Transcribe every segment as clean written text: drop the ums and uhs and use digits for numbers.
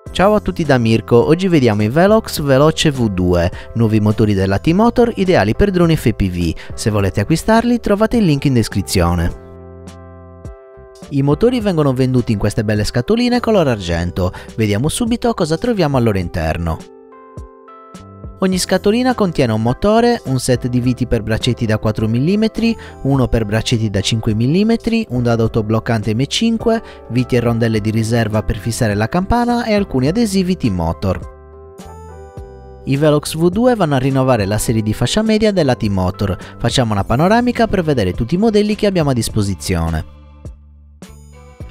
Ciao a tutti da Mirko, oggi vediamo i Velox Veloce V2, nuovi motori della T-Motor ideali per droni FPV. Se volete acquistarli trovate il link in descrizione. I motori vengono venduti in queste belle scatoline color argento, vediamo subito cosa troviamo al loro interno. Ogni scatolina contiene un motore, un set di viti per braccetti da 4 mm, uno per braccetti da 5 mm, un dado autobloccante M5, viti e rondelle di riserva per fissare la campana e alcuni adesivi T-Motor. I Velox V2 vanno a rinnovare la serie di fascia media della T-Motor. Facciamo una panoramica per vedere tutti i modelli che abbiamo a disposizione.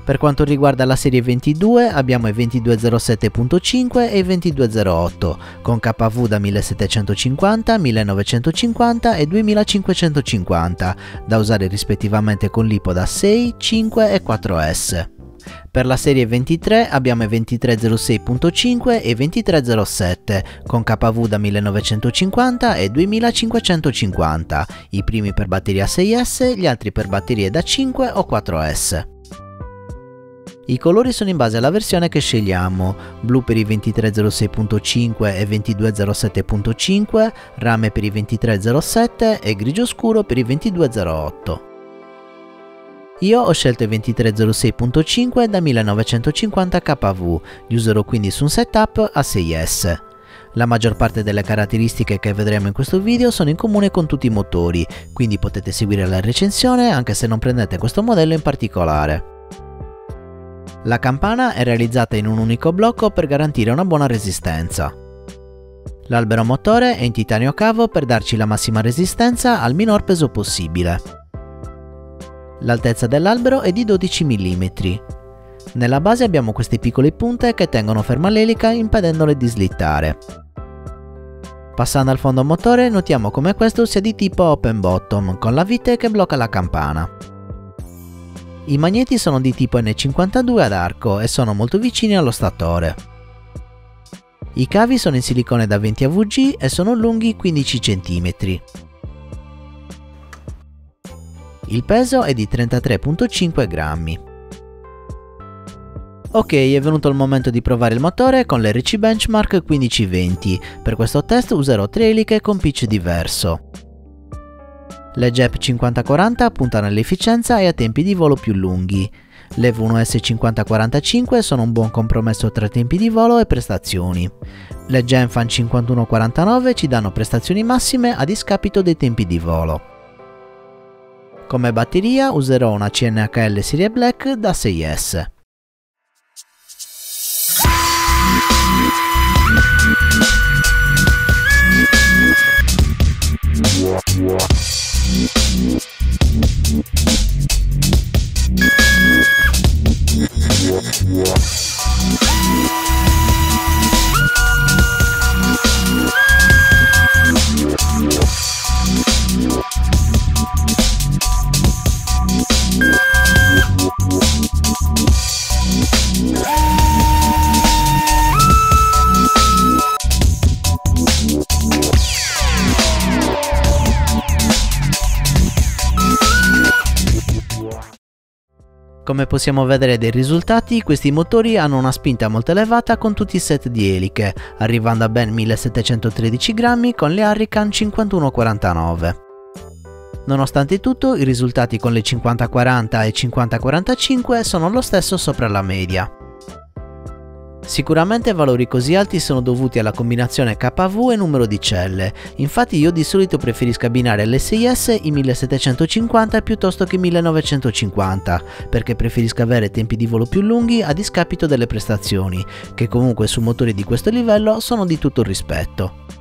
Per quanto riguarda la serie 22 abbiamo i 2207.5 e i 2208 con KV da 1750, 1950 e 2550 da usare rispettivamente con LiPo da 6, 5 e 4S. Per la serie 23 abbiamo i 2306.5 e i 2307 con KV da 1950 e 2550, i primi per batteria 6S, gli altri per batterie da 5 o 4S. I colori sono in base alla versione che scegliamo, blu per i 2306.5 e 2207.5, rame per i 2307 e grigio scuro per i 2208. Io ho scelto i 2306.5 da 1950 kV, li userò quindi su un setup a 6S. La maggior parte delle caratteristiche che vedremo in questo video sono in comune con tutti i motori, quindi potete seguire la recensione anche se non prendete questo modello in particolare. La campana è realizzata in un unico blocco per garantire una buona resistenza. L'albero motore è in titanio cavo per darci la massima resistenza al minor peso possibile. L'altezza dell'albero è di 12 mm. Nella base abbiamo queste piccole punte che tengono ferma l'elica impedendole di slittare. Passando al fondo motore notiamo come questo sia di tipo open bottom con la vite che blocca la campana. I magneti sono di tipo N52 ad arco e sono molto vicini allo statore. I cavi sono in silicone da 20 AVG e sono lunghi 15 cm. Il peso è di 33,5 grammi. Ok, è venuto il momento di provare il motore con l'RC Benchmark 1520. Per questo test userò 3 eliche con pitch diverso. Le JEP 5040 puntano all'efficienza e a tempi di volo più lunghi. Le V1S 5045 sono un buon compromesso tra tempi di volo e prestazioni. Le Genfan 5149 ci danno prestazioni massime a discapito dei tempi di volo. Come batteria userò una CNHL serie Black da 6S. Come possiamo vedere dai risultati, questi motori hanno una spinta molto elevata con tutti i set di eliche, arrivando a ben 1713 grammi con le Hurricane 5149. Nonostante tutto, i risultati con le 5040 e 5045 sono lo stesso sopra la media. Sicuramente valori così alti sono dovuti alla combinazione KV e numero di celle, infatti io di solito preferisco abbinare all'SIS i 1750 piuttosto che 1950, perché preferisco avere tempi di volo più lunghi a discapito delle prestazioni, che comunque su motori di questo livello sono di tutto rispetto.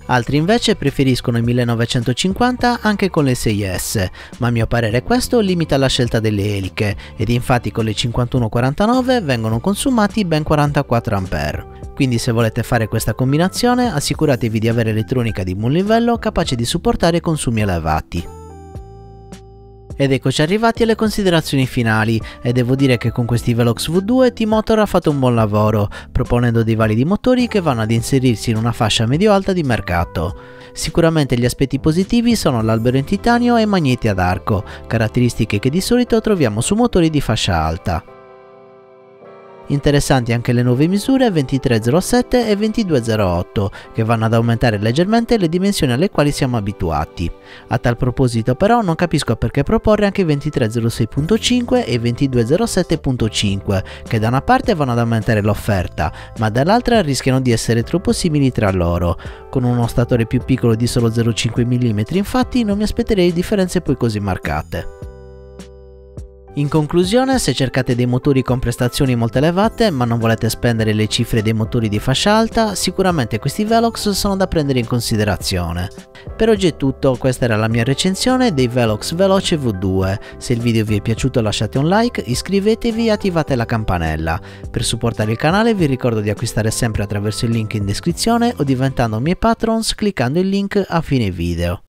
Altri invece preferiscono i 1950 anche con le 6S, ma a mio parere questo limita la scelta delle eliche ed infatti con le 5149 vengono consumati ben 44 A. Quindi se volete fare questa combinazione assicuratevi di avere elettronica di buon livello capace di supportare consumi elevati. Ed eccoci arrivati alle considerazioni finali e devo dire che con questi Velox V2 T-Motor ha fatto un buon lavoro, proponendo dei validi motori che vanno ad inserirsi in una fascia medio-alta di mercato. Sicuramente gli aspetti positivi sono l'albero in titanio e i magneti ad arco, caratteristiche che di solito troviamo su motori di fascia alta. Interessanti anche le nuove misure 2307 e 2208 che vanno ad aumentare leggermente le dimensioni alle quali siamo abituati. A tal proposito però non capisco perché proporre anche 2306.5 e 2207.5 che da una parte vanno ad aumentare l'offerta ma dall'altra rischiano di essere troppo simili tra loro. Con uno statore più piccolo di solo 0,5 mm infatti non mi aspetterei differenze poi così marcate. In conclusione, se cercate dei motori con prestazioni molto elevate ma non volete spendere le cifre dei motori di fascia alta, sicuramente questi Velox sono da prendere in considerazione. Per oggi è tutto, questa era la mia recensione dei Velox Veloce V2. Se il video vi è piaciuto lasciate un like, iscrivetevi e attivate la campanella. Per supportare il canale vi ricordo di acquistare sempre attraverso il link in descrizione o diventando miei patrons cliccando il link a fine video.